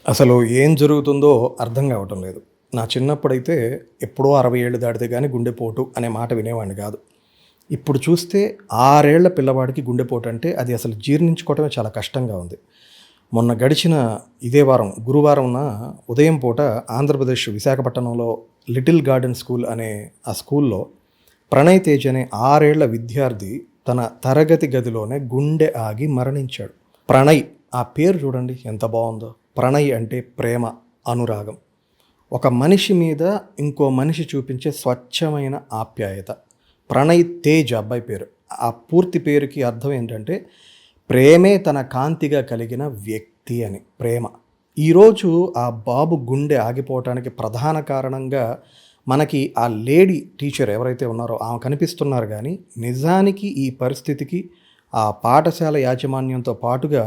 అసలు ఏం జరుగుతుందో అర్థం కావటం లేదు. నా చిన్నప్పుడైతే ఎప్పుడో 60 ఏళ్ళు దాటితే గానీ గుండెపోటు అనే మాట వినేవాడిని గాదు. ఇప్పుడు చూస్తే 6 ఏళ్ల పిల్లవాడికి గుండెపోటు అంటే అది అసలు జీర్ణించుకోవటమే చాలా కష్టంగా ఉంది. మొన్న గడిచిన ఇదే వారం గురువారంన ఉదయం పూట ఆంధ్రప్రదేశ్ విశాఖపట్నంలో లిటిల్ గార్డెన్ స్కూల్ అనే ఆ స్కూల్‌లో ప్రణయ్ తేజ్ అనే 6 ఏళ్ల విద్యార్థి తన తరగతి గదిలోనే గుండె ఆగి మరణించాడు. ప్రణయ్ ఆ పేరు చూడండి ఎంత బావుందో. ప్రణయ్ అంటే ప్రేమ, అనురాగం. ఒక మనిషి మీద ఇంకో మనిషి చూపించే స్వచ్ఛమైన ఆప్యాయత. ప్రణయ్ తేజ్ అబ్బాయి పేరు. ఆ పూర్తి పేరుకి అర్థం ఏంటంటే ప్రేమే తన కాంతిగా కలిగిన వ్యక్తి అని ప్రేమ. ఈరోజు ఆ బాబు గుండె ఆగిపోవటానికి ప్రధాన కారణంగా మనకి ఆ లేడీ టీచర్ ఎవరైతే ఉన్నారో ఆమె కనిపిస్తున్నారు కానీ నిజానికి ఈ పరిస్థితికి ఆ పాఠశాల యాజమాన్యంతో పాటుగా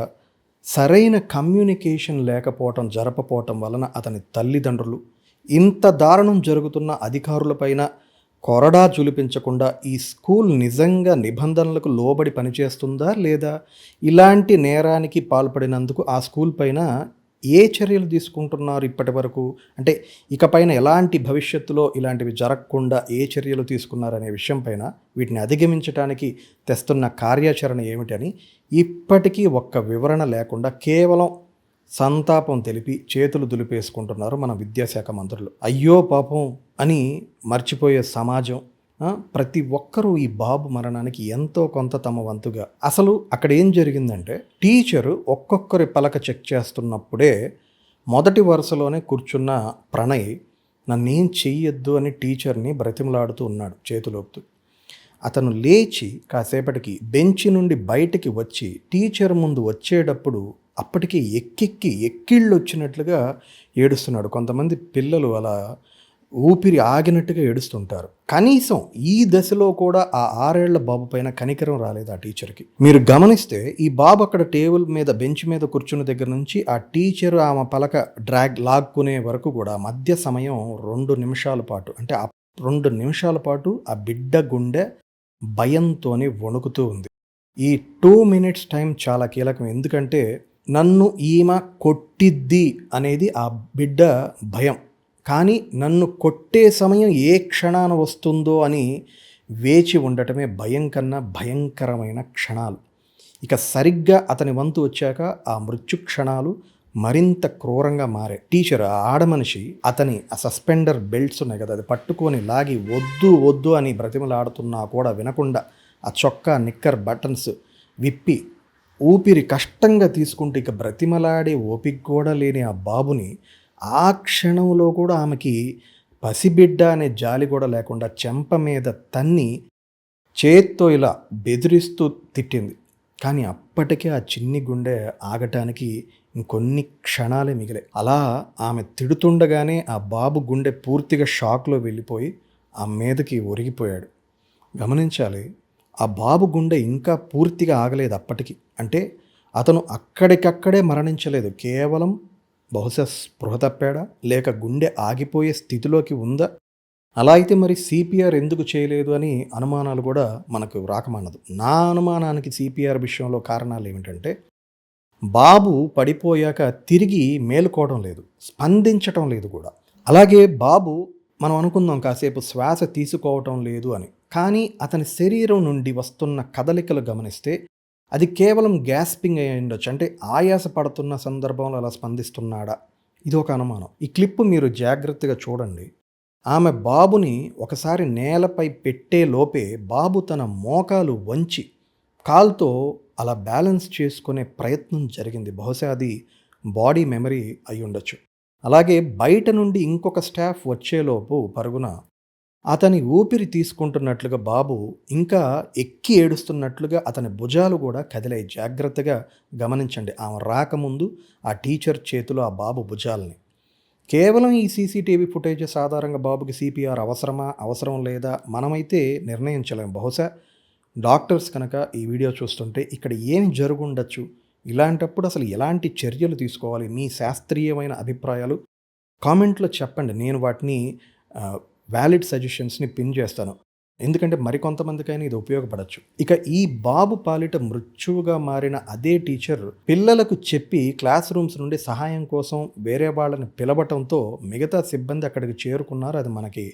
సరైన కమ్యూనికేషన్ లేకపోవటం జరపపోవటం వలన అతని తల్లిదండ్రులు ఇంత దారుణం జరుగుతున్న అధికారులపైన కొరడా జులిపించకుండా ఈ స్కూల్ నిజంగా నిబంధనలకు లోబడి పనిచేస్తుందా లేదా ఇలాంటి నేరానికి పాల్పడినందుకు ఆ స్కూల్ పైన ఏ చర్యలు తీసుకుంటున్నారు ఇప్పటి వరకు, అంటే ఇకపైన ఎలాంటి భవిష్యత్తులో ఇలాంటివి జరగకుండా ఏ చర్యలు తీసుకున్నారనే విషయం పైన వీటిని అధిగమించడానికి తెస్తున్న కార్యాచరణ ఏమిటని ఇప్పటికీ ఒక్క వివరణ లేకుండా కేవలం సంతాపం తెలిపి చేతులు దులిపేసుకుంటున్నారు మన విద్యాశాఖ మంత్రులు. అయ్యో పాపం అని మర్చిపోయే సమాజం. ప్రతి ఒక్కరూ ఈ బాబు మరణానికి ఎంతో కొంత తమ వంతుగా. అసలు అక్కడ ఏం జరిగిందంటే టీచరు ఒక్కొక్కరి పలక చెక్ చేస్తున్నప్పుడే మొదటి వరుసలోనే కూర్చున్న ప్రణయ్ నన్నేం చెయ్యొద్దు అని టీచర్ని బ్రతిమలాడుతూ ఉన్నాడు చేతులోపుతూ. అతను లేచి కాసేపటికి బెంచి నుండి బయటికి వచ్చి టీచర్ ముందు వచ్చేటప్పుడు అప్పటికి ఎక్కిళ్ళు వచ్చినట్లుగా ఏడుస్తున్నాడు. కొంతమంది పిల్లలు అలా ఊపిరి ఆగినట్టుగా ఏడుస్తుంటారు. కనీసం ఈ దశలో కూడా ఆ 6 ఏళ్ల బాబు పైన కనికరం రాలేదు ఆ టీచర్కి. మీరు గమనిస్తే ఈ బాబు అక్కడ టేబుల్ మీద బెంచ్ మీద కూర్చున్న దగ్గర నుంచి ఆ టీచర్ ఆమె పలక లాక్కునే వరకు కూడా మధ్య సమయం 2 నిమిషాల పాటు, అంటే ఆ 2 నిమిషాల పాటు ఆ బిడ్డ గుండె భయంతోనే వణుకుతూ ఉంది. ఈ 2 మినిట్స్ టైం చాలా కీలకం. ఎందుకంటే నన్ను ఈమె కొట్టిద్ది అనేది ఆ బిడ్డ భయం. కానీ నన్ను కొట్టే సమయం ఏ క్షణాన వస్తుందో అని వేచి ఉండటమే భయం కన్నా భయంకరమైన క్షణాలు. ఇక సరిగ్గా అతని వంతు వచ్చాక ఆ మృత్యు క్షణాలు మరింత క్రూరంగా మారే. టీచర్ ఆడమనిషి అతని ఆ సస్పెండర్ బెల్ట్స్ ఉన్నాయి కదా, అది పట్టుకొని లాగి వద్దు వద్దు అని బ్రతిమలాడుతున్నా కూడా వినకుండా ఆ చొక్కా నిక్కర్ బటన్స్ విప్పి ఊపిరి కష్టంగా తీసుకుంటూ ఇక బ్రతిమలాడే ఓపిక కూడా లేని ఆ బాబుని ఆ క్షణంలో కూడా ఆమెకి పసిబిడ్డ అనే జాలి కూడా లేకుండా చెంప మీద తన్ని చేత్తో ఇలా బెదిరిస్తూ తిట్టింది. కానీ అప్పటికే ఆ చిన్ని గుండె ఆగటానికి ఇంకొన్ని క్షణాలే మిగిలాయి. అలా ఆమె తిడుతుండగానే ఆ బాబు గుండె పూర్తిగా షాక్లో వెళ్ళిపోయి ఆ మీదకి ఒరిగిపోయాడు. గమనించాలి, ఆ బాబు గుండె ఇంకా పూర్తిగా ఆగలేదు అప్పటికి. అంటే అతను అక్కడికక్కడే మరణించలేదు. కేవలం బహుశా స్పృహ తప్పాడా లేక గుండె ఆగిపోయే స్థితిలోకి ఉందా? అలా అయితే మరి సిపిఆర్ ఎందుకు చేయలేదు అని అనుమానాలు కూడా మనకు రాకమానదు. నా అనుమానానికి సిపిఆర్ విషయంలో కారణాలు ఏమిటంటే బాబు పడిపోయాక తిరిగి మేలుకోవడం లేదు, స్పందించటం లేదు కూడా. అలాగే బాబు మనం అనుకుందాం కాసేపు శ్వాస తీసుకోవటం లేదు అని, కానీ అతని శరీరం నుండి వస్తున్న కదలికలు గమనిస్తే అది కేవలం గ్యాస్పింగ్ అయి ఉండొచ్చు. అంటే ఆయాస పడుతున్న సందర్భంలో అలా స్పందిస్తున్నాడా, ఇది ఒక అనుమానం. ఈ క్లిప్ మీరు జాగ్రత్తగా చూడండి. ఆమె బాబుని ఒకసారి నేలపై పెట్టే లోపే బాబు తన మోకాలు వంచి కాల్తో అలా బ్యాలెన్స్ చేసుకునే ప్రయత్నం జరిగింది. బహుశా అది బాడీ మెమరీ అయి ఉండొచ్చు. అలాగే బయట నుండి ఇంకొక స్టాఫ్ వచ్చేలోపు పరుగున అతని ఊపిరి తీసుకుంటున్నట్లుగా బాబు ఇంకా ఎక్కి ఏడుస్తున్నట్లుగా అతని భుజాలు కూడా కదిలాయి. జాగ్రత్తగా గమనించండి. ఆమె రాకముందు ఆ టీచర్ చేతిలో ఆ బాబు భుజాలని. కేవలం ఈ సీసీటీవీ ఫుటేజెస్ ఆధారంగా బాబుకి సిపిఆర్ అవసరమా అవసరం లేదా మనమైతే నిర్ణయించలేము. బహుశా డాక్టర్స్ కనుక ఈ వీడియో చూస్తుంటే ఇక్కడ ఏం జరుగుండొచ్చు, ఇలాంటప్పుడు అసలు ఎలాంటి చర్యలు తీసుకోవాలి, మీ శాస్త్రీయమైన అభిప్రాయాలు కామెంట్లో చెప్పండి. నేను వాటిని వ్యాలిడ్ సజెషన్స్ని పిన్ చేస్తాను. ఎందుకంటే మరికొంతమందికైనా ఇది ఉపయోగపడచ్చు. ఇక ఈ బాబు పాలిట మృత్యువుగా మారిన అదే టీచర్ పిల్లలకు చెప్పి క్లాస్ రూమ్స్ నుండి సహాయం కోసం వేరే వాళ్ళని పిలవటంతో మిగతా సిబ్బంది అక్కడికి చేరుకున్నారు. అది మనకి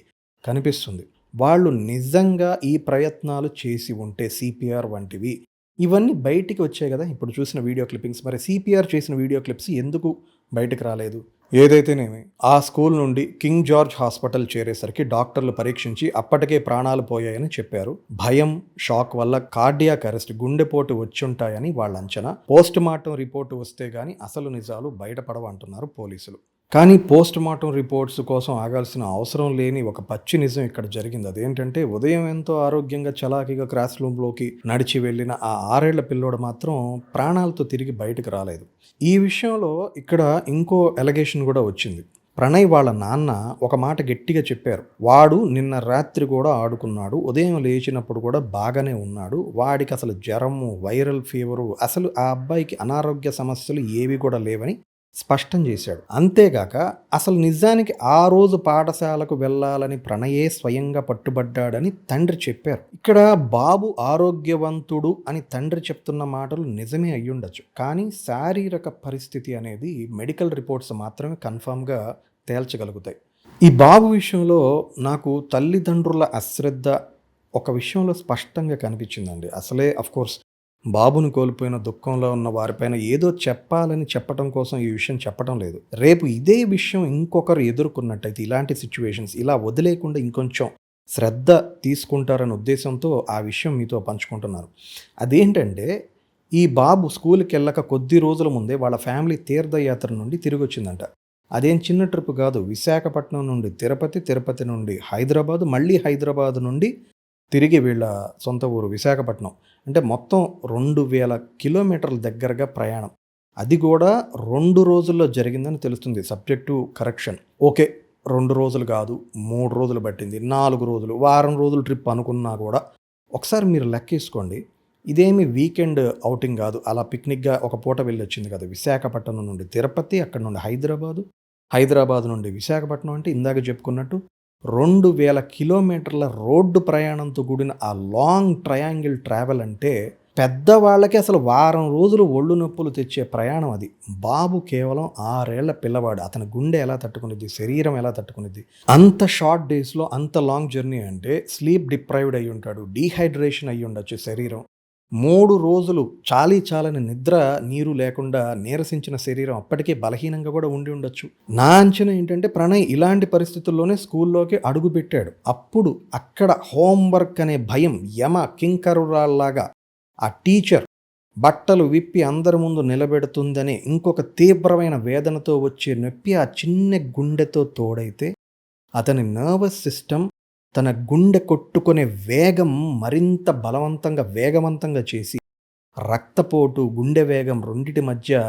కనిపిస్తుంది. వాళ్ళు నిజంగా ఈ ప్రయత్నాలు చేసి ఉంటే సీపీఆర్ వంటివి, ఇవన్నీ బయటికి వచ్చాయి గదా! ఇప్పుడు చూసిన వీడియో క్లిప్పింగ్స్. మరి సీపీఆర్ చేసిన వీడియో క్లిప్స్ ఎందుకు బయటకు రాలేదు? ఏదైతేనేమి ఆ స్కూల్ నుండి కింగ్ జార్జ్ హాస్పిటల్ చేరేసరికి డాక్టర్లు పరీక్షించి అప్పటికే ప్రాణాలు పోయాయని చెప్పారు. భయం, షాక్ వల్ల కార్డియాక్ అరెస్ట్, గుండెపోటు వచ్చుంటాయని వాళ్ళ అంచనా. పోస్ట్ మార్టం రిపోర్టు వస్తే గానీ అసలు నిజాలు బయటపడవంటున్నారు పోలీసులు. కానీ పోస్ట్ మార్టం రిపోర్ట్స్ కోసం ఆగాల్సిన అవసరం లేని ఒక పచ్చి నిజం ఇక్కడ జరిగింది. అదేంటంటే ఉదయం ఎంతో ఆరోగ్యంగా చలాకీగా క్లాస్ రూమ్లోకి నడిచి వెళ్ళిన ఆ 6 ఏళ్ల పిల్లోడు మాత్రం ప్రాణాలతో తిరిగి బయటకు రాలేదు. ఈ విషయంలో ఇక్కడ ఇంకో ఎలిగేషన్ కూడా వచ్చింది. ప్రణయ్ వాళ్ళ నాన్న ఒక మాట గట్టిగా చెప్పారు. వాడు నిన్న రాత్రి కూడా ఆడుకున్నాడు, ఉదయం లేచినప్పుడు కూడా బాగానే ఉన్నాడు, వాడికి అసలు జ్వరము, వైరల్ ఫీవరు, అసలు ఆ అబ్బాయికి అనారోగ్య సమస్యలు ఏవి కూడా లేవని స్పష్టం చేశాడు. అంతేగాక అసలు నిజానికి ఆ రోజు పాఠశాలకు వెళ్ళాలని ప్రణయే స్వయంగా పట్టుబడ్డాడని తండ్రి చెప్పారు. ఇక్కడ బాబు ఆరోగ్యవంతుడు అని తండ్రి చెప్తున్న మాటలు నిజమే అయ్యుండొచ్చు, కానీ శారీరక పరిస్థితి అనేది మెడికల్ రిపోర్ట్స్ మాత్రమే కన్ఫామ్గా తేల్చగలుగుతాయి. ఈ బాబు విషయంలో నాకు తల్లిదండ్రుల అశ్రద్ధ ఒక విషయంలో స్పష్టంగా కనిపించిందండి. అసలే అఫ్కోర్స్ బాబును కోల్పోయిన దుఃఖంలో ఉన్న వారిపైన ఏదో చెప్పాలని చెప్పటం కోసం ఈ విషయం చెప్పటం లేదు. రేపు ఇదే విషయం ఇంకొకరు ఎదుర్కొన్నట్టయితే ఇలాంటి సిచ్యువేషన్స్ ఇలా వదిలేకుండా ఇంకొంచెం శ్రద్ధ తీసుకుంటారనే ఉద్దేశంతో ఆ విషయం మీతో పంచుకుంటున్నారు. అదేంటంటే ఈ బాబు స్కూల్కి వెళ్ళక కొద్ది రోజుల ముందే వాళ్ళ ఫ్యామిలీ తీర్థయాత్ర నుండి తిరిగి వచ్చిందంట. అదేం చిన్న ట్రిప్ కాదు. విశాఖపట్నం నుండి తిరుపతి, తిరుపతి నుండి హైదరాబాద్, మళ్ళీ హైదరాబాద్ నుండి తిరిగి వీళ్ళ సొంత ఊరు విశాఖపట్నం. అంటే మొత్తం 2000 కిలోమీటర్ల దగ్గరగా ప్రయాణం. అది కూడా 2 రోజుల్లో జరిగిందని తెలుస్తుంది. Subject correction. ఓకే, 2 రోజులు కాదు, 3 రోజులు పట్టింది, 4 రోజులు, వారం రోజులు ట్రిప్ అనుకున్నా కూడా ఒకసారి మీరు లెక్కేసుకోండి. ఇదేమి వీకెండ్ ఔటింగ్ కాదు, అలా పిక్నిక్గా ఒక పూట వెళ్ళి వచ్చింది కదా. విశాఖపట్నం నుండి తిరుపతి, అక్కడ నుండి హైదరాబాదు, హైదరాబాద్ నుండి విశాఖపట్నం, అంటే ఇందాక చెప్పుకున్నట్టు 2000 కిలోమీటర్ల రోడ్డు ప్రయాణంతో కూడిన ఆ లాంగ్ ట్రయాంగిల్ ట్రావెల్ అంటే పెద్దవాళ్ళకి అసలు వారం రోజులు ఒళ్ళు నొప్పులు తెచ్చే ప్రయాణం అది. బాబు కేవలం 6 ఏళ్ల పిల్లవాడు. అతని గుండె ఎలా తట్టుకునిద్ది, శరీరం ఎలా తట్టుకునిద్ది? అంత షార్ట్ డేస్లో అంత లాంగ్ జర్నీ అంటే స్లీప్ డిప్రైవ్డ్ అయ్యి ఉంటాడు, డీహైడ్రేషన్ అయ్యి ఉండొచ్చు శరీరం. 3 రోజులు చాలని నిద్ర, నీరు లేకుండా నీరసించిన శరీరం అప్పటికే బలహీనంగా కూడా ఉండి ఉండొచ్చు. నా అంచనా ఏంటంటే ప్రణయ్ ఇలాంటి పరిస్థితుల్లోనే స్కూల్లోకి అడుగుపెట్టాడు. అప్పుడు అక్కడ హోంవర్క్ అనే భయం యమ కింకరురాల్లాగా ఆ టీచర్ బట్టలు విప్పి అందరి ముందు నిలబెడుతుందనే ఇంకొక తీవ్రమైన వేదనతో వచ్చే నొప్పి ఆ చిన్న గుండెతో తోడైతే అతని నర్వస్ సిస్టమ్ తన గుండె కొట్టుకునే వేగం మరింత వేగవంతంగా చేసి రక్తపోటు, గుండె వేగం రెండిటి మధ్య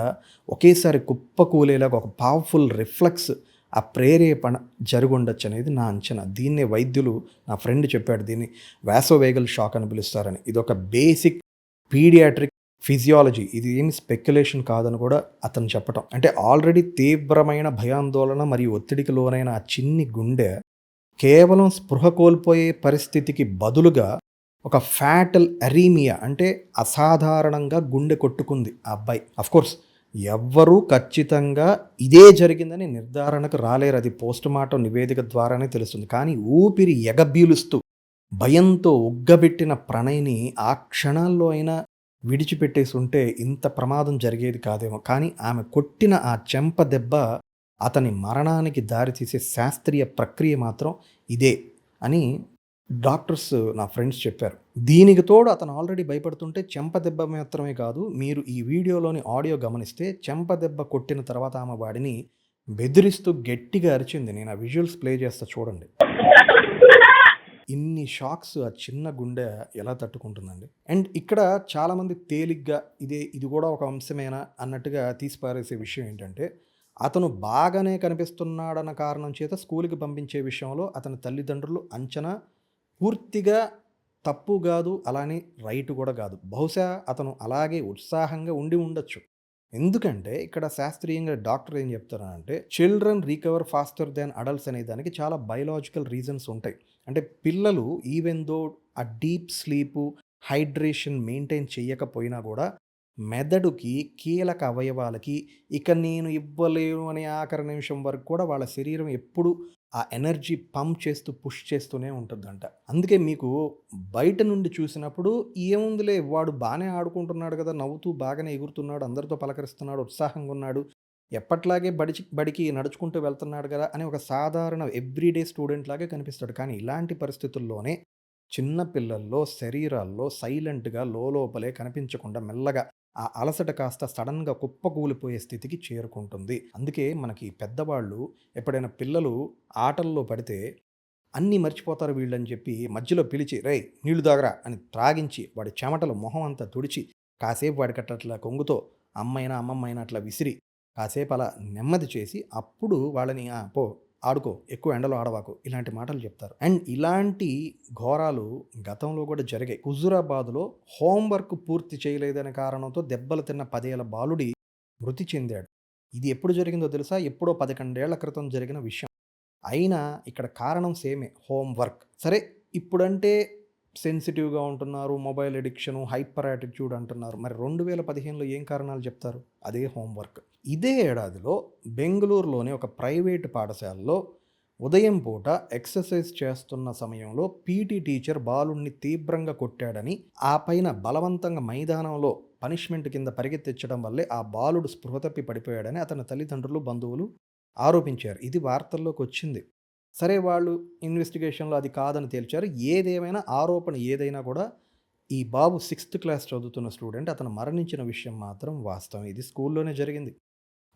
ఒకేసారి కుప్పకూలేలాగా ఒక పవర్ఫుల్ రిఫ్లెక్స్, ఆ ప్రేరేపణ జరుగుండొచ్చు అనేది నా అంచనా. దీన్నే వైద్యులు, నా ఫ్రెండ్ చెప్పాడు, దీన్ని వాసోవేగల్ షాక్ అని పిలుస్తారని. ఇదొక బేసిక్ పీడియాట్రిక్ ఫిజియాలజీ, ఇది ఏమి స్పెక్యులేషన్ కాదని కూడా అతను చెప్పటం. అంటే ఆల్రెడీ తీవ్రమైన భయాందోళన మరియు ఒత్తిడికి లోనైన ఆ చిన్ని గుండె కేవలం స్పృహ కోల్పోయే పరిస్థితికి బదులుగా ఒక ఫ్యాటల్ అరీమియా, అంటే అసాధారణంగా గుండె కొట్టుకుంది ఆ అబ్బాయి. అఫ్కోర్స్ ఎవ్వరూ ఖచ్చితంగా ఇదే జరిగిందని నిర్ధారణకు రాలేరు, అది పోస్ట్ మార్టం నివేదిక ద్వారానే తెలుస్తుంది. కానీ ఊపిరి ఎగబీలుస్తూ భయంతో ఉగ్గబెట్టిన ప్రణయ్ని ఆ క్షణాల్లో అయినా విడిచిపెట్టేసి ఉంటే ఇంత ప్రమాదం జరిగేది కాదేమో. కానీ ఆమె కొట్టిన ఆ చెంప దెబ్బ అతని మరణానికి దారితీసే శాస్త్రీయ ప్రక్రియ మాత్రం ఇదే అని డాక్టర్స్, నా ఫ్రెండ్స్ చెప్పారు. దీనికి తోడు అతను ఆల్రెడీ భయపడుతుంటే చెంప దెబ్బ మాత్రమే కాదు, మీరు ఈ వీడియోలోని ఆడియో గమనిస్తే చెంప దెబ్బ కొట్టిన తర్వాత ఆమె వాడిని బెదిరిస్తూ గట్టిగా అరిచింది. నేను ఆ విజువల్స్ ప్లే చేస్తా చూడండి. ఇన్ని షాక్స్ ఆ చిన్న గుండె ఎలా తట్టుకుంటుందండి? అండ్ ఇక్కడ చాలామంది తేలిగ్గా ఇది కూడా ఒక అంశమేనా అన్నట్టుగా తీసిపారేసే విషయం ఏంటంటే, అతను బాగానే కనిపిస్తున్నాడన్న కారణం చేత స్కూల్కి పంపించే విషయంలో అతని తల్లిదండ్రులు అంచనా పూర్తిగా తప్పు కాదు, అలానే రైట్ కూడా కాదు. బహుశా అతను అలాగే ఉత్సాహంగా ఉండి ఉండొచ్చు. ఎందుకంటే ఇక్కడ శాస్త్రీయంగా డాక్టర్ ఏం చెప్తారంటే children recover faster than adults అనే దానికి చాలా బయలాజికల్ రీజన్స్ ఉంటాయి. అంటే పిల్లలు ఈవెన్ దో ఆ డీప్ స్లీపు, హైడ్రేషన్ మెయింటైన్ చేయకపోయినా కూడా మెదడుకి, కీలక అవయవాలకి ఇక నేను ఇవ్వలేను అనే ఆఖరి నిమిషం వరకు కూడా వాళ్ళ శరీరం ఎప్పుడు ఆ ఎనర్జీ పంప్ చేస్తూ, పుష్ చేస్తూనే ఉంటుందంట. అందుకే మీకు బయట నుండి చూసినప్పుడు ఏముందిలే వాడు బానే ఆడుకుంటున్నాడు కదా! నవ్వుతూ బాగానే ఎగురుతున్నాడు, అందరితో పలకరిస్తున్నాడు, ఉత్సాహంగా ఉన్నాడు. ఎప్పట్లాగే బడికి నడుచుకుంటూ వెళ్తున్నాడు గదా! అని ఒక సాధారణ ఎవ్రీడే స్టూడెంట్ లాగే కనిపిస్తాడు. కానీ ఇలాంటి పరిస్థితుల్లోనే చిన్న పిల్లల్లో శరీరాల్లో సైలెంట్‌గా లోలోపలే కనిపించకుండా మెల్లగా ఆ అలసట కాస్త సడెన్‌గా కుప్పకూలిపోయే స్థితికి చేరుకుంటుంది. అందుకే మనకి పెద్దవాళ్ళు ఎప్పుడైనా పిల్లలు ఆటల్లో పడితే అన్నీ మర్చిపోతారు వీళ్ళని చెప్పి మధ్యలో పిలిచి, "రేయ్! నీళ్లు తాగరా" అని త్రాగించి వాడి చెమటలు మొహం అంతా తుడిచి కాసేపు వాడికట్లా కొంగుతో అమ్మైనా, అమ్మమ్మైనా అట్లా విసిరి కాసేపు అలా నెమ్మది చేసి అప్పుడు వాళ్ళని పో ఆడుకో, ఎక్కువ ఎండలో ఆడవాకు ఇలాంటి మాటలు చెప్తారు. అండ్ ఇలాంటి ఘోరాలు గతంలో కూడా జరిగాయి. హుజురాబాద్‌లో హోంవర్క్ పూర్తి చేయలేదనే కారణంతో దెబ్బలు తిన్న 10 ఏళ్ల బాలుడి మృతి చెందాడు. ఇది ఎప్పుడు జరిగిందో తెలుసా? ఎప్పుడో 11 ఏళ్ల క్రితం జరిగిన విషయం. అయినా ఇక్కడ కారణం సేమే హోంవర్క్. సరే ఇప్పుడంటే సెన్సిటివ్‌గా ఉంటున్నారు. మొబైల్ అడిక్షను, హైపర్ యాటిట్యూడ్ అంటున్నారు. మరి 2015లో ఏం కారణాలు చెప్తారు? అదే హోంవర్క్. ఇదే ఏడాదిలో బెంగుళూరులోని ఒక ప్రైవేటు పాఠశాలలో ఉదయం పూట ఎక్సర్సైజ్ చేస్తున్న సమయంలో పీటీ టీచర్ బాలుడిని తీవ్రంగా కొట్టాడని, ఆ పైన బలవంతంగా మైదానంలో పనిష్మెంట్ కింద పరిగెత్తించడం వల్లే ఆ బాలుడు స్పృహ తప్పి పడిపోయాడని అతని తల్లిదండ్రులు, బంధువులు ఆరోపించారు. ఇది వార్తల్లోకి వచ్చింది. సరే వాళ్ళు ఇన్వెస్టిగేషన్‌లో అది కాదని తేల్చారు. ఏదేమైనా ఆరోపణ ఏదైనా కూడా ఈ బాబు 6థ్ క్లాస్ చదువుతున్న స్టూడెంట్. అతను మరణించిన విషయం మాత్రం వాస్తవం. ఇది స్కూల్లోనే జరిగింది.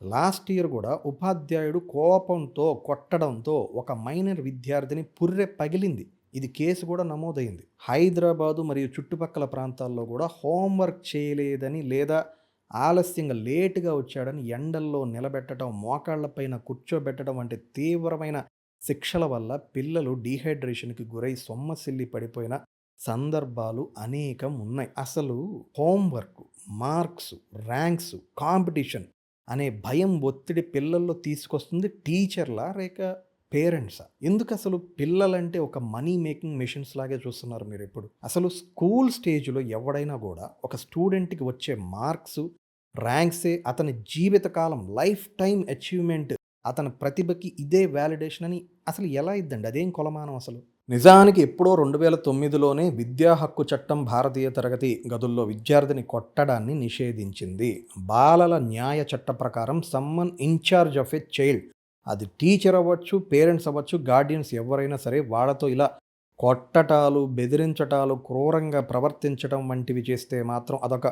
లాస్ట్ ఇయర్ కూడా ఉపాధ్యాయుడు కోపంతో కొట్టడంతో ఒక మైనర్ విద్యార్థిని పుర్రె పగిలింది. ఇది కేసు కూడా నమోదైంది. హైదరాబాదు మరియు చుట్టుపక్కల ప్రాంతాల్లో కూడా హోంవర్క్ చేయలేదని లేదా ఆలస్యంగా లేట్‌గా వచ్చాడని ఎండల్లో నిలబెట్టడం, మోకాళ్ళపైన కూర్చోబెట్టడం వంటి తీవ్రమైన శిక్షల వల్ల పిల్లలు డీహైడ్రేషన్‌కి గురై సొమ్మసిల్లి పడిపోయిన సందర్భాలు అనేకం ఉన్నాయి. అసలు హోంవర్క్, మార్క్స్, ర్యాంక్స్, కాంపిటీషన్ అనే భయం, ఒత్తిడి పిల్లల్లో తీసుకొస్తుంది టీచర్లా లేక పేరెంట్సా? ఎందుకసలు పిల్లలంటే ఒక మనీ మేకింగ్ మెషిన్స్ లాగే చూస్తున్నారు మీరిప్పుడు? అసలు స్కూల్ స్టేజ్‌లో ఎవడైనా గూడా ఒక స్టూడెంట్‌కి వచ్చే మార్క్సు, ర్యాంక్సే అతని జీవితకాలం లైఫ్ టైమ్ అచీవ్‌మెంట్, అతని ప్రతిభకి ఇదే వాలిడేషన్ అని అసలు ఎలా ఇద్దండి? అదేం కొలమానం అసలు? నిజానికి ఎప్పుడో 2009లోనే విద్యా హక్కు చట్టం భారతీయ తరగతి గదుల్లో విద్యార్థిని కొట్టడాన్ని నిషేధించింది. బాలల న్యాయ చట్ట ప్రకారం someone in charge of a child, అది టీచర్ అవ్వచ్చు, పేరెంట్స్ అవ్వచ్చు, గార్డియన్స్ ఎవరైనా సరే వాళ్ళతో ఇలా కొట్టటాలు, బెదిరించటాలు, క్రూరంగా ప్రవర్తించడం వంటివి చేస్తే మాత్రం అదొక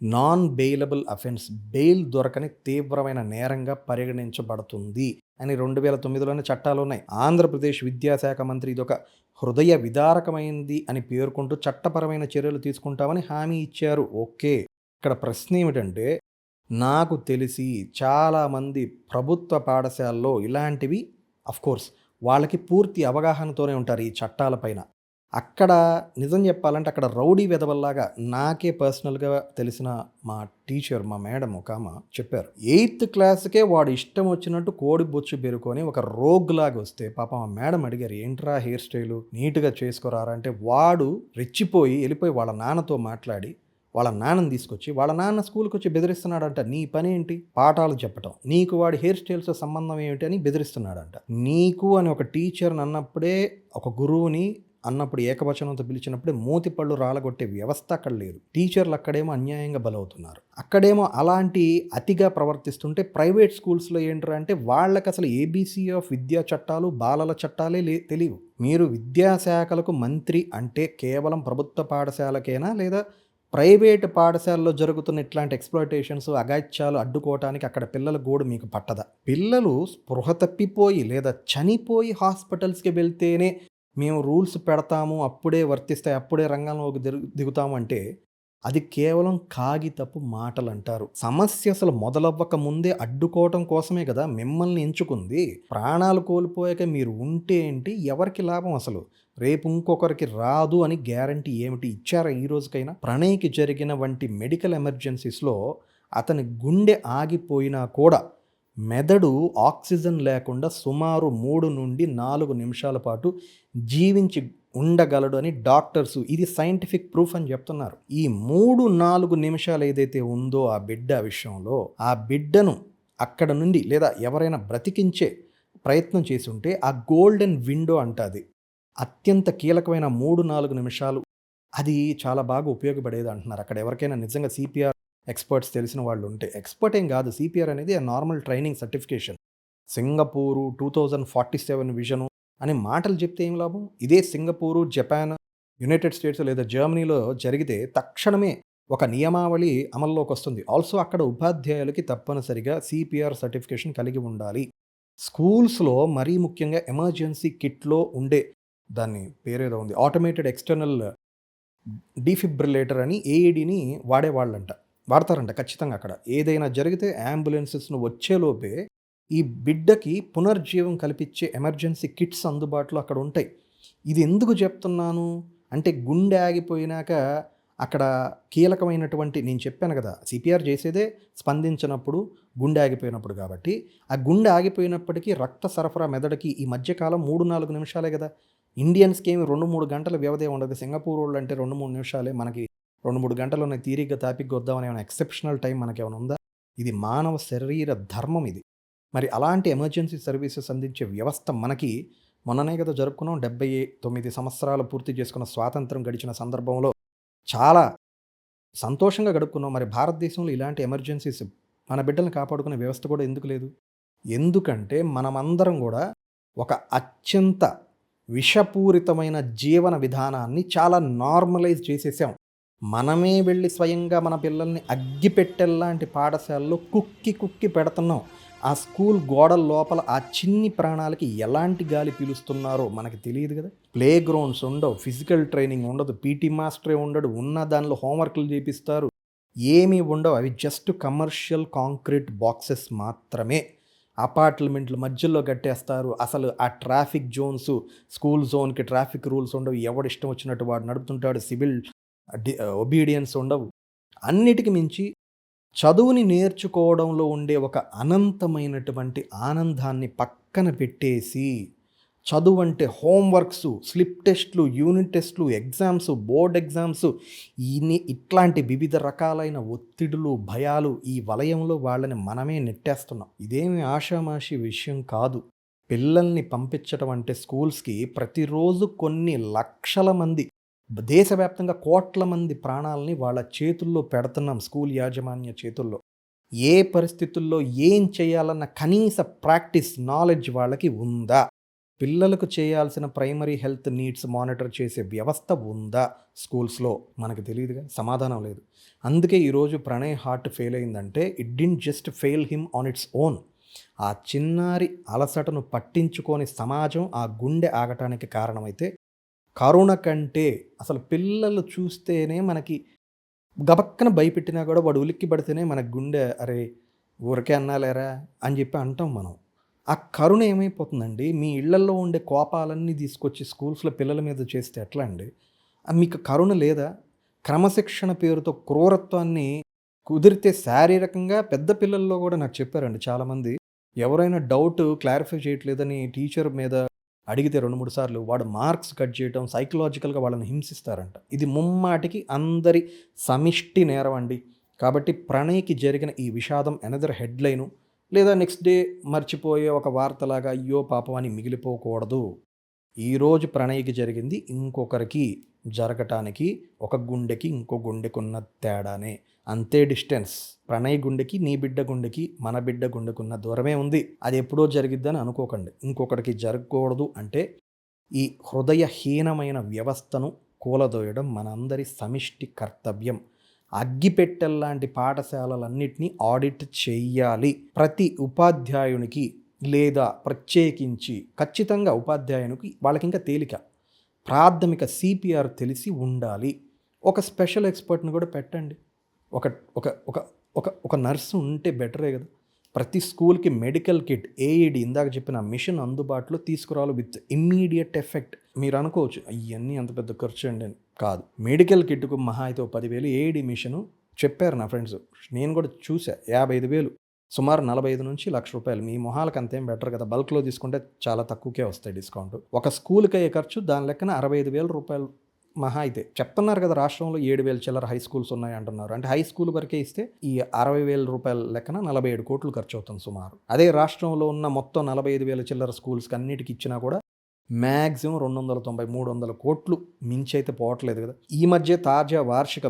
నాన్ బెయిలబుల్ అఫెన్స్, బెయిల్ దొరకని తీవ్రమైన నేరంగా పరిగణించబడుతుంది అని 2009లోనే చట్టాలున్నాయి. ఆంధ్రప్రదేశ్ విద్యాశాఖ మంత్రి ఇదొక హృదయ విదారకమైంది అని పేర్కొంటూ చట్టపరమైన చర్యలు తీసుకుంటామని హామీ ఇచ్చారు. ఓకే. ఇక్కడ ప్రశ్న ఏమిటంటే, నాకు తెలిసి చాలామంది ప్రభుత్వ పాఠశాలలో ఇలాంటివి అఫ్‌కోర్స్ వాళ్ళకి పూర్తి అవగాహనతోనే ఉంటారు ఈ చట్టాలపైన. అక్కడ నిజం చెప్పాలంటే అక్కడ రౌడీ వెధవల్లాగా నాకే పర్సనల్‌గా తెలిసిన మా టీచర్, మా మేడం ఒకామ చెప్పారు. 8థ్ క్లాస్‌కే వాడు ఇష్టం వచ్చినట్టు కోడి బొచ్చు పెరుకొని ఒక రోగ్‌లాగా వస్తే పాపం ఆ మేడం అడిగారు, "ఏంట్రా హెయిర్ స్టైలు నీట్‌గా చేసుకోరారా" అంటే వాడు రెచ్చిపోయి ఎళ్ళిపోయి వాళ్ళ నాన్నతో మాట్లాడి వాళ్ళ నాన్నని తీసుకొచ్చి, వాళ్ళ నాన్న స్కూల్‌కొచ్చి బెదిరిస్తున్నాడంట. "నీ పనేంటి? పాఠాలు చెప్పటం. నీకు వాడి హెయిర్ స్టైల్స్‌తో సంబంధం ఏమిటి" అని బెదిరిస్తున్నాడంట. నీకు అని ఒక టీచర్‌ని అన్నప్పుడే, ఒక గురువుని అన్నప్పుడు ఏకవచనంతో పిలిచినప్పుడే మూతిపళ్ళు రాలగొట్టే వ్యవస్థ అక్కడ లేదు. టీచర్లు అక్కడేమో అన్యాయంగా బలవుతున్నారు. అక్కడేమో అలాంటి అతిగా ప్రవర్తిస్తుంటే ప్రైవేట్ స్కూల్స్‌లో ఏంట్రా అంటే వాళ్ళకసలు ఏబీసీ ఆఫ్ విద్యా చట్టాలు, బాలల చట్టాలే తెలీవు. మీరు విద్యాశాఖలకు మంత్రి అంటే కేవలం ప్రభుత్వ పాఠశాలకేనా లేదా ప్రైవేటు పాఠశాలలో జరుగుతున్న ఇట్లాంటి ఎక్స్‌ప్లాయిటేషన్స్, అఘాయిత్యాలు అడ్డుకోవటానికి అక్కడ పిల్లల గోడు మీకు పట్టదా? పిల్లలు స్పృహ తప్పిపోయి లేదా చనిపోయి హాస్పిటల్స్‌కి వెళ్తేనే మేము రూల్స్ పెడతాము, అప్పుడే వర్తిస్తాయి, అప్పుడే రంగంలోకి దిగుతాము అంటే అది కేవలం కాగితపు మాటలంటారు. సమస్య అసలు మొదలవ్వక ముందే అడ్డుకోవటం కోసమే కదా మిమ్మల్ని ఎంచుకుంది. ప్రాణాలు కోల్పోయాక మీరు ఉంటే ఏంటి? ఎవరికి లాభం అసలు? రేపు ఇంకొకరికి రాదు అని గ్యారంటీ ఏమిటి ఇచ్చారా ఈ రోజుకైనా? ప్రణయ్‌కి జరిగిన వంటి మెడికల్ ఎమర్జెన్సీస్‌లో అతని గుండె ఆగిపోయినా కూడా మెదడు ఆక్సిజన్ లేకుండా సుమారు 3 నుండి 4 నిమిషాల పాటు జీవించి ఉండగలడు అని డాక్టర్సు, ఇది సైంటిఫిక్ ప్రూఫ్ అని చెప్తున్నారు. ఈ 3-4 నిమిషాలు ఏదైతే ఉందో ఆ బిడ్డ విషయంలో, ఆ బిడ్డను అక్కడ నుండి లేదా ఎవరైనా బ్రతికించే ప్రయత్నం చేసి ఉంటే ఆ గోల్డెన్ విండో అంటది, అత్యంత కీలకమైన 3-4 నిమిషాలు అది చాలా బాగా ఉపయోగపడేది అంటున్నారు. అక్కడ ఎవరికైనా నిజంగా సిపిఆర్ ఎక్స్పర్ట్స్ తెలిసిన వాళ్ళు ఉంటే, ఎక్స్పర్ట్ ఏం కాదు, సిపిఆర్ అనేది normal training certification. Singapore 2047 vision అని మాటలు చెప్తే ఏం లాభం? ఇదే సింగపూరు, జపాన్, యునైటెడ్ స్టేట్స్ లేదా జర్మనీలో జరిగితే తక్షణమే ఒక నియమావళి అమల్లోకి వస్తుంది. ఆల్సో అక్కడ ఉపాధ్యాయులకి తప్పనిసరిగా సిపిఆర్ సర్టిఫికేషన్ కలిగి ఉండాలి. స్కూల్స్లో మరీ ముఖ్యంగా ఎమర్జెన్సీ కిట్లో ఉండే, దాన్ని పేరేదో ఉంది, ఆటోమేటెడ్ ఎక్స్టర్నల్ డిఫిబ్రిలేటర్ అని ఏఈడిని వాడతారంట ఖచ్చితంగా. అక్కడ ఏదైనా జరిగితే అంబులెన్సెస్ను వచ్చేలోపే ఈ బిడ్డకి పునర్జీవం కల్పించే ఎమర్జెన్సీ కిట్స్ అందుబాటులో అక్కడ ఉంటాయి. ఇది ఎందుకు చెప్తున్నాను అంటే, గుండె ఆగిపోయినాక అక్కడ కీలకమైనటువంటి, నేను చెప్పాను కదా, సిపిఆర్ చేసేదే స్పందించినప్పుడు, గుండె ఆగిపోయినప్పుడు. కాబట్టి ఆ గుండె ఆగిపోయినప్పటికీ రక్త సరఫరా మెదడుకి ఈ మధ్యకాలం 3-4 నిమిషాలే కదా. ఇండియన్స్కి ఏమి 2-3 గంటల వ్యవధి ఉండదు. సింగపూర్ వాళ్ళు అంటే 2-3 నిమిషాలే. మనకి 2-3 గంటలు ఉన్నాయి. తీరిగ్గా తాపిగ్గా వద్దామని ఏమైనా ఎక్సెప్షనల్ టైం మనకేమైనా ఉందా? ఇది మానవ శరీర ధర్మం ఇది. మరి అలాంటి ఎమర్జెన్సీ సర్వీసెస్ అందించే వ్యవస్థ మనకి మొన్ననే కదా జరుపుకున్నాం. 79 సంవత్సరాలు పూర్తి చేసుకున్న స్వాతంత్రం గడిచిన సందర్భంలో చాలా సంతోషంగా గడుపుకున్నాం. మరి భారతదేశంలో ఇలాంటి ఎమర్జెన్సీస్, మన బిడ్డలను కాపాడుకునే వ్యవస్థ కూడా ఎందుకు లేదు? ఎందుకంటే మనమందరం కూడా ఒక అత్యంత విషపూరితమైన జీవన విధానాన్ని చాలా నార్మలైజ్ చేసేసాం. మనమే వెళ్ళి స్వయంగా మన పిల్లల్ని అగ్గిపెట్టెల్లాంటి పాఠశాలలో కుక్కి పెడుతున్నాం. ఆ స్కూల్ గోడల లోపల ఆ చిన్ని ప్రాణాలకి ఎలాంటి గాలి పీలుస్తున్నారో మనకి తెలియదు కదా. ప్లే గ్రౌండ్స్ ఉండవు, ఫిజికల్ ట్రైనింగ్ ఉండదు, పీటీ మాస్టరే ఉండడు, ఉన్న దానిలో హోంవర్క్లు చేపిస్తారు, ఏమీ ఉండవు. అవి జస్ట్ కమర్షియల్ కాంక్రీట్ బాక్సెస్ మాత్రమే. అపార్ట్మెంట్ల మధ్యలో కట్టేస్తారు. అసలు ఆ ట్రాఫిక్ జోన్స్, స్కూల్ జోన్కి ట్రాఫిక్ రూల్స్ ఉండవు, ఎవడిష్టం వచ్చినట్టు వాడు నడుపుతుంటాడు, సివిల్ ఒబీడియన్స్ ఉండవు. అన్నిటికి మించి చదువుని నేర్చుకోవడంలో ఉండే ఒక అనంతమైనటువంటి ఆనందాన్ని పక్కన పెట్టేసి, చదువు అంటే హోంవర్క్స్, స్లిప్ టెస్ట్లు, యూనిట్ టెస్ట్లు, ఎగ్జామ్స్, బోర్డ్ ఎగ్జామ్స్, ఇట్లాంటి వివిధ రకాలైన ఒత్తిడులు, భయాలు, ఈ వలయంలో వాళ్ళని మనమే నెట్టేస్తున్నాం. ఇదేమి ఆషామాషి విషయం కాదు. పిల్లల్ని పంపించడం అంటే స్కూల్స్కి ప్రతిరోజు కొన్ని లక్షల మంది, దేశవ్యాప్తంగా కోట్ల మంది ప్రాణాలని వాళ్ళ చేతుల్లో పెడుతున్నాం, స్కూల్ యాజమాన్య చేతుల్లో. ఏ పరిస్థితుల్లో ఏం చేయాలన్న కనీస ప్రాక్టీస్ నాలెడ్జ్ వాళ్ళకి ఉందా? పిల్లలకు చేయాల్సిన ప్రైమరీ హెల్త్ నీడ్స్ మానిటర్ చేసే వ్యవస్థ ఉందా స్కూల్స్లో? మనకు తెలియదుగా, సమాధానం లేదు. అందుకే ఈరోజు ప్రణయ్ హార్ట్ ఫెయిల్ అయిందంటే it didn't just fail him on its own. ఆ చిన్నారి అలసటను పట్టించుకొని సమాజం ఆ గుండె ఆగటానికి కారణమైతే, కరుణ కంటే అసలు పిల్లలు చూస్తేనే మనకి గబక్కన భయపెట్టినా కూడా వాడు ఉలిక్కి పడితేనే మన గుండె అరే ఊరికే అన్నాలేరా అని చెప్పి అంటాం మనం. ఆ కరుణ ఏమైపోతుందండి? మీ ఇళ్లల్లో ఉండే కోపాలన్నీ తీసుకొచ్చి స్కూల్స్లో పిల్లల మీద చేస్తే ఎట్లా అండి? మీకు కరుణ లేదా? క్రమశిక్షణ పేరుతో క్రూరత్వాన్ని, కుదిరితే శారీరకంగా పెద్ద పిల్లల్లో కూడా నాకు చెప్పారండి చాలామంది. ఎవరైనా డౌట్ క్లారిఫై చేయట్లేదని టీచర్ మీద అడిగితే 2-3 సార్లు వాడు మార్క్స్ కట్ చేయటం, సైకలాజికల్గా వాళ్ళని హింసిస్తారంట. ఇది ముమ్మాటికి అందరి సమిష్టి నేరం అండి. కాబట్టి ప్రణయ్కి జరిగిన ఈ విషాదం ఎనదర్ హెడ్లైను, లేదా నెక్స్ట్ డే మర్చిపోయే ఒక వార్తలాగా అయ్యో పాపం అని మిగిలిపోకూడదు. ఈరోజు ప్రణయ్కి జరిగింది ఇంకొకరికి జరగటానికి ఒక గుండెకి ఇంకో గుండెకున్న తేడానే, అంతే డిస్టెన్స్. ప్రణయ్ గుండెకి, నీ బిడ్డ గుండెకి, మన బిడ్డ గుండెకున్న దూరమే ఉంది. అది ఎప్పుడో జరిగిద్దని అనుకోకండి. ఇంకొకరికి జరగకూడదు అంటే ఈ హృదయహీనమైన వ్యవస్థను కూలదోయడం మనందరి సమిష్టి కర్తవ్యం. అగ్గిపెట్టెల్లాంటి పాఠశాలలన్నింటినీ ఆడిట్ చెయ్యాలి. ప్రతి ఉపాధ్యాయునికి, లేదా ప్రత్యేకించి ఖచ్చితంగా ఉపాధ్యాయునికి, వాళ్ళకి ఇంకా తేలిక, ప్రాథమిక సిపిఆర్ తెలిసి ఉండాలి. ఒక స్పెషల్ ఎక్స్పర్ట్ని కూడా పెట్టండి. ఒక ఒక ఒక ఒక ఒక నర్సు ఉంటే బెటరే కదా. ప్రతి స్కూల్కి మెడికల్ కిట్, ఏఈడి, ఇందాక చెప్పిన మిషన్ అందుబాటులో తీసుకురావాలి విత్ ఇమ్మీడియట్ ఎఫెక్ట్. మీరు అనుకోవచ్చు ఇవన్నీ అంత పెద్ద ఖర్చు అండి అని. కాదు, మెడికల్ కిట్కు మహా అయితే 10,000, ఏఈడి మిషను చెప్పారు నా ఫ్రెండ్స్. నేను కూడా చూసా. 55,000 సుమారు 45,000-1,00,000 మీ మొహాలకు అంతేం బెటర్ కదా! బల్క్‌లో తీసుకుంటే చాలా తక్కువకే వస్తాయి డిస్కౌంట్. ఒక స్కూలుకయ్యే ఖర్చు దాని లెక్కన రూ. 65,000 మహా అయితే. చెప్తున్నారు కదా! రాష్ట్రంలో 7,000 చిల్లర హై స్కూల్స్ ఉన్నాయంటున్నారు. అంటే హై స్కూల్ వరకే ఇస్తే ఈ రూ. 60,000 లెక్కన 47,00,00,000 ఖర్చవుతుంది సుమారు. అదే రాష్ట్రంలో ఉన్న మొత్తం 45,000 చిల్లర స్కూల్స్‌కి అన్నిటికి ఇచ్చినా కూడా మాక్సిమం 290, 300,00,00,000 మించైతే పోవట్లేదు కదా! ఈ మధ్య తాజా వార్షిక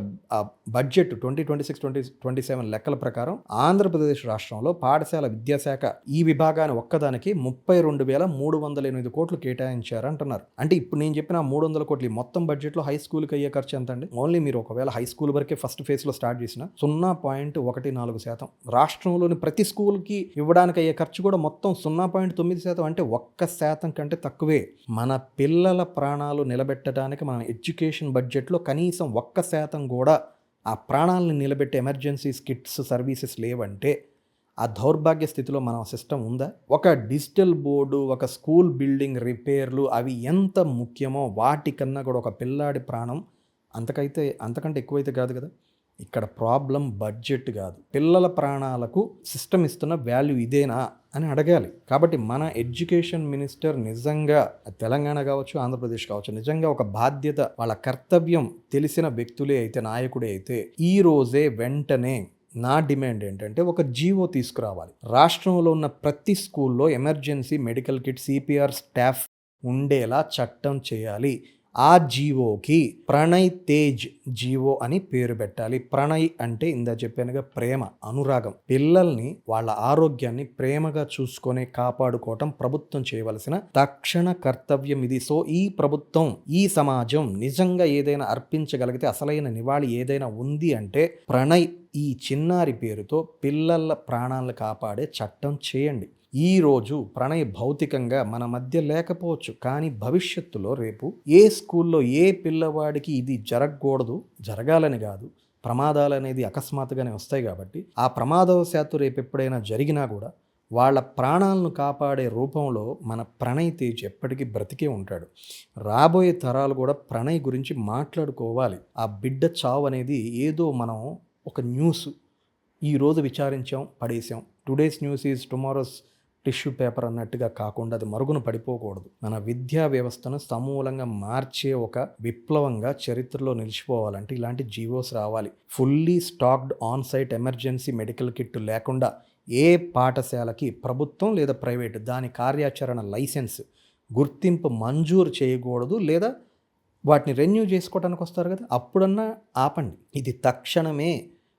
బడ్జెట్ 2026-2027 లెక్కల ప్రకారం ఆంధ్రప్రదేశ్ రాష్ట్రంలో పాఠశాల విద్యాశాఖ ఈ విభాగాన్ని ఒక్కదానికి 32,308 కోట్లు కేటాయించారు అంటున్నారు. అంటే ఇప్పుడు నేను చెప్పిన 300 కోట్లు మొత్తం బడ్జెట్లో హై స్కూల్కి అయ్యే ఖర్చు ఎంత అండి? ఓన్లీ మీరు ఒకవేళ హై స్కూల్ వరకే ఫస్ట్ ఫేజ్లో స్టార్ట్ చేసిన 0.14%. రాష్ట్రంలోని ప్రతి స్కూల్కి ఇవ్వడానికి అయ్యే ఖర్చు కూడా మొత్తం 0.9%, అంటే 1% కంటే తక్కువే. మన పిల్లల ప్రాణాలు నిలబెట్టడానికి మనం ఎడ్యుకేషన్ బడ్జెట్లో కనీసం 1% కూడా ఆ ప్రాణాలను నిలబెట్టే ఎమర్జెన్సీ కిట్స్ సర్వీసెస్ లేవంటే ఆ దౌర్భాగ్య స్థితిలో మన సిస్టమ్ ఉందా? ఒక డిజిటల్ బోర్డు, ఒక స్కూల్ బిల్డింగ్ రిపేర్లు అవి ఎంత ముఖ్యమో వాటికన్నా కూడా ఒక పిల్లాడి ప్రాణం అంతకంటే ఎక్కువైతే కాదు కదా. ఇక్కడ ప్రాబ్లం బడ్జెట్ కాదు, పిల్లల ప్రాణాలకు సిస్టమ్ ఇస్తున్న వాల్యూ ఇదేనా అని అడగాలి. కాబట్టి మన ఎడ్యుకేషన్ మినిస్టర్ నిజంగా తెలంగాణ కావచ్చు, ఆంధ్రప్రదేశ్ కావచ్చు, నిజంగా ఒక బాధ్యత, వాళ్ళ కర్తవ్యం తెలిసిన వ్యక్తులే అయితే, నాయకుడే అయితే ఈ రోజే వెంటనే నా డిమాండ్ ఏంటంటే ఒక జీవో తీసుకురావాలి. రాష్ట్రంలో ఉన్న ప్రతి స్కూల్లో emergency medical kit, CPR staff ఉండేలా చట్టం చేయాలి. ఆ జీవోకి ప్రణయ్ తేజ్ జీవో అని పేరు పెట్టాలి. ప్రణయ్ అంటే ఇందా చెప్పానుగా ప్రేమ, అనురాగం. పిల్లల్ని వాళ్ళ ఆరోగ్యాన్ని ప్రేమగా చూసుకొని కాపాడుకోవటం ప్రభుత్వం చేయవలసిన తక్షణ కర్తవ్యం ఇది. సో ఈ ప్రభుత్వం, ఈ సమాజం నిజంగా ఏదైనా అర్పించగలిగితే, అసలైన నివాళి ఏదైనా ఉంది అంటే ప్రణయ్ ఈ చిన్నారి పేరుతో పిల్లల ప్రాణాలను కాపాడే చట్టం చేయండి. ఈరోజు ప్రణయ్ భౌతికంగా మన మధ్య లేకపోవచ్చు, కానీ భవిష్యత్తులో రేపు ఏ స్కూల్లో ఏ పిల్లవాడికి ఇది జరగకూడదు, జరగాలని కాదు, ప్రమాదాలు అనేది అకస్మాత్తుగానే వస్తాయి కాబట్టి ఆ ప్రమాదవశాత్తు రేపు ఎప్పుడైనా జరిగినా కూడా వాళ్ళ ప్రాణాలను కాపాడే రూపంలో మన ప్రణయ్ తేజ్ ఎప్పటికీ బ్రతికే ఉంటాడు. రాబోయే తరాలు కూడా ప్రణయ్ గురించి మాట్లాడుకోవాలి. ఆ బిడ్డ చావు అనేది ఏదో మనం ఒక న్యూస్ ఈరోజు విచారించాం, పడేసాం, today's news is tomorrow's tissue paper అన్నట్టుగా కాకుండా అది మరుగున పడిపోకూడదు. మన విద్యా వ్యవస్థను సమూలంగా మార్చే ఒక విప్లవంగా చరిత్రలో నిలిచిపోవాలంటే ఇలాంటి జీవోస్ రావాలి. Fully stocked on site emergency medical kit లేకుండా ఏ పాఠశాలకి ప్రభుత్వం లేదా ప్రైవేటు దాని కార్యాచరణ లైసెన్స్ గుర్తింపు మంజూరు చేయకూడదు. లేదా వాటిని రెన్యూ చేసుకోవడానికి వస్తారు కదా, అప్పుడన్నా ఆపండి. ఇది తక్షణమే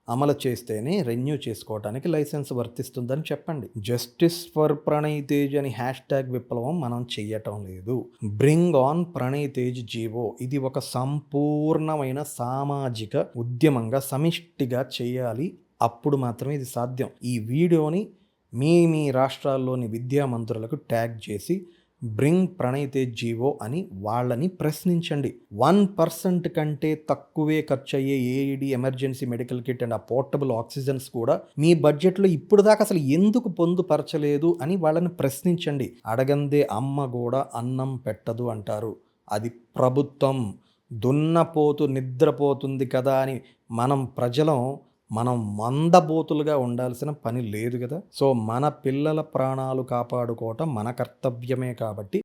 అమలు చేస్తేనే రెన్యూ చేసుకోవడానికి లైసెన్స్ వర్తిస్తుందని చెప్పండి. జస్టిస్ ఫర్ ప్రణయ్ తేజ్ అని హ్యాష్ట్యాగ్ విప్లవం మనం చెయ్యటం లేదు. Bring on Pranay Tej GO. ఇది ఒక సంపూర్ణమైన సామాజిక ఉద్యమంగా సమిష్టిగా చేయాలి. అప్పుడు మాత్రమే ఇది సాధ్యం. ఈ వీడియోని మీ రాష్ట్రాల్లోని విద్యా మంత్రులకు ట్యాగ్ చేసి బ్రింగ్ ప్రణయ్ తేజ్ జీవో అని వాళ్ళని ప్రశ్నించండి. 1% కంటే తక్కువే ఖర్చు అయ్యే AED emergency medical kit and ఆ పోర్టబుల్ ఆక్సిజన్స్ కూడా మీ బడ్జెట్లో ఇప్పుడు దాకా అసలు ఎందుకు పొందుపరచలేదు అని వాళ్ళని ప్రశ్నించండి. అడగందే అమ్మ కూడా అన్నం పెట్టదు అంటారు. అది ప్రభుత్వం దున్నపోతు నిద్రపోతుంది కదా అని మనం మందబోతులుగా ఉండాల్సిన పని లేదు కదా. సో మన పిల్లల ప్రాణాలు కాపాడుకోవటం మన కర్తవ్యమే. కాబట్టి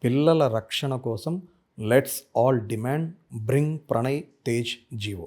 పిల్లల రక్షణ కోసం let's all demand bring Pranay Tej GO.